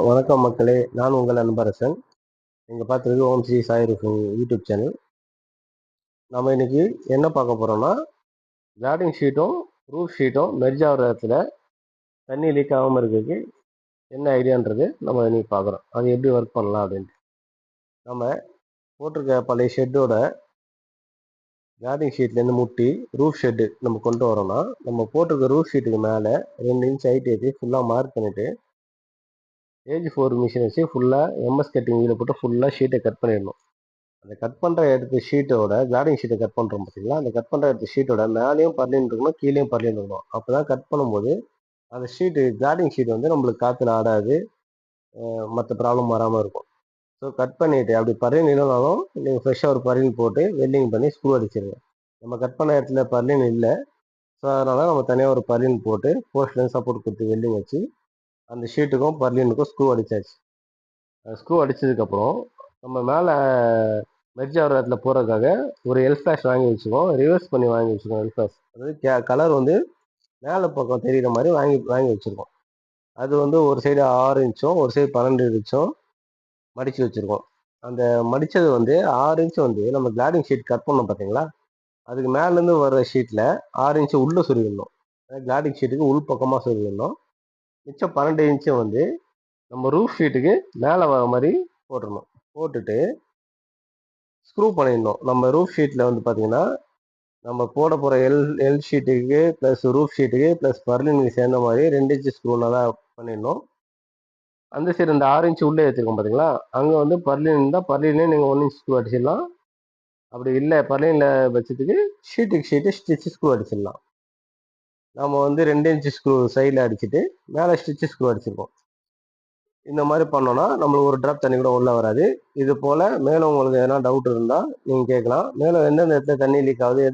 வணக்கம் மக்களே, நான் உங்கள் அன்பரசன். நீங்கள் பார்த்துருக்கு Om Sri Sai roofing YouTube channel. நம்ம இன்னைக்கு என்ன பார்க்க போகிறோம்னா, கார்டிங் ஷீட்டும் ரூஃப் ஷீட்டும் மெர்ஜ் ஆகிற இடத்துல தண்ணி லீக் ஆகாமல் இருக்கிறதுக்கு என்ன ஐடியான்றது நம்ம இன்னைக்கு பார்க்குறோம். அது எப்படி ஒர்க் பண்ணலாம் அப்படின்ட்டு. நம்ம போட்டிருக்க பழைய ஷெட்டோட கார்டிங் ஷீட்லேருந்து முட்டி ரூஃப் ஷெட்டு நம்ம கொண்டு வரோம்னா, நம்ம போட்டிருக்க ரூஃப் ஷீட்டுக்கு மேலே 2 இன்ச் ஹைட் ஏற்றி ஃபுல்லாக மார்க் பண்ணிவிட்டு ஏஜ் 4 மிஷின் வச்சு ஃபுல்லாக எம்எஸ் கட்டிங் வீடியோ போட்டு ஃபுல்லாக ஷீட்டை கட் பண்ணிடணும். அந்த கட் பண்ணுற இடத்து ஷீட்டோட கார்டிங் ஷீட்டை கட் பண்ணுறோம் பார்த்தீங்களா, அந்த கட் பண்ணுற இடத்து ஷீட்டோட மேலேயும் பர்லின் இருக்கணும், கீழேயும் பர்லின் இருக்கணும். அப்போ தான் கட் பண்ணும்போது அந்த ஷீட்டு கார்டிங் ஷீட் வந்து நம்மளுக்கு காற்றுல ஆடாது, மற்ற ப்ராப்ளம் வராமல் இருக்கும். ஸோ கட் பண்ணிவிட்டு அப்படி பர்லின் இல்லைனாலும் நீங்கள் ஃப்ரெஷ்ஷாக ஒரு பர்லின் போட்டு வெல்டிங் பண்ணி ஸ்க்ரூ அடிச்சிருங்க. நம்ம கட் பண்ண இடத்துல பர்லின் இல்லை, ஸோ அதனால் நம்ம தனியாக ஒரு பர்லின் போட்டு போஸ்ட்லேருந்து சப்போர்ட் கொடுத்து வெல்டிங் வச்சு அந்த ஷீட்டுக்கும் பர்லினுக்கும் ஸ்க்ரூ அடித்தாச்சு. ஸ்க்ரூ அடித்ததுக்கப்புறம் நம்ம மேலே மெர்ஜ் ஆகிற இடத்துல போகிறதுக்காக ஒரு எல்ஃப்ளாஷ் வாங்கி வச்சுக்கோம், ரிவர்ஸ் பண்ணி வாங்கி வச்சுக்கோம். எல்ஃப்ளாஷ் அதாவது கலர் வந்து மேலே பக்கம் தெரிகிற மாதிரி வாங்கி வச்சுருக்கோம். அது வந்து ஒரு சைடு 6 இன்ச்சும் ஒரு சைடு 12 இன்ச்சும் மடித்து வச்சுருக்கோம். அந்த மடித்தது வந்து 6 இன்ச்சு வந்து நம்ம கிளாடிங் ஷீட் கட் பண்ணோம் பார்த்தீங்களா, அதுக்கு மேலேருந்து வர ஷீட்டில் 6 இன்ச்சு உள்ளே சொருவிடணும். கிளாடிங் ஷீட்டுக்கு உள் பக்கமாக சொருவிடணும். மிச்சம் 12 இன்ச்சு வந்து நம்ம ரூஃப் ஷீட்டுக்கு மேலே வர மாதிரி போட்டுடணும். போட்டுட்டு ஸ்க்ரூ பண்ணிடணும். நம்ம ரூஃப் ஷீட்டில் வந்து பார்த்தீங்கன்னா, நம்ம போட போகிற எல் ஷீட்டுக்கு ப்ளஸ் ரூஃப் ஷீட்டுக்கு ப்ளஸ் பர்லினுக்கு சேர்ந்த மாதிரி 2 இன்ச்சு ஸ்க்ரூ நல்லா பண்ணிடணும். அந்த சைடு இந்த 6 இன்ச்சு உள்ளே ஏற்றிருக்கோம் பார்த்தீங்களா, அங்கே வந்து பர்லின் இருந்தால் பர்லின்லேயே நீங்கள் 1 இன்ச் ஸ்க்ரூ அடிச்சிடலாம். அப்படி இல்லை பர்லினில் வச்சதுக்கு ஷீட்டு ஸ்டிச்சு ஸ்க்ரூ அடிச்சிடலாம். நம்ம வந்து 2 இன்ச்சு ஸ்க்ரூ சைடில் அடிச்சுட்டு மேலே ஸ்டிச்சு ஸ்க்ரூ அடிச்சிருக்கோம். இந்த மாதிரி பண்ணோன்னா நம்மளுக்கு ஒரு ட்ராப் தண்ணி கூட உள்ளே வராது. இது போல் மேலும் உங்களுக்கு எதனா டவுட் இருந்தால் நீங்கள் கேட்கலாம். மேலும் எந்தெந்த இடத்துல தண்ணி லீக் ஆகுது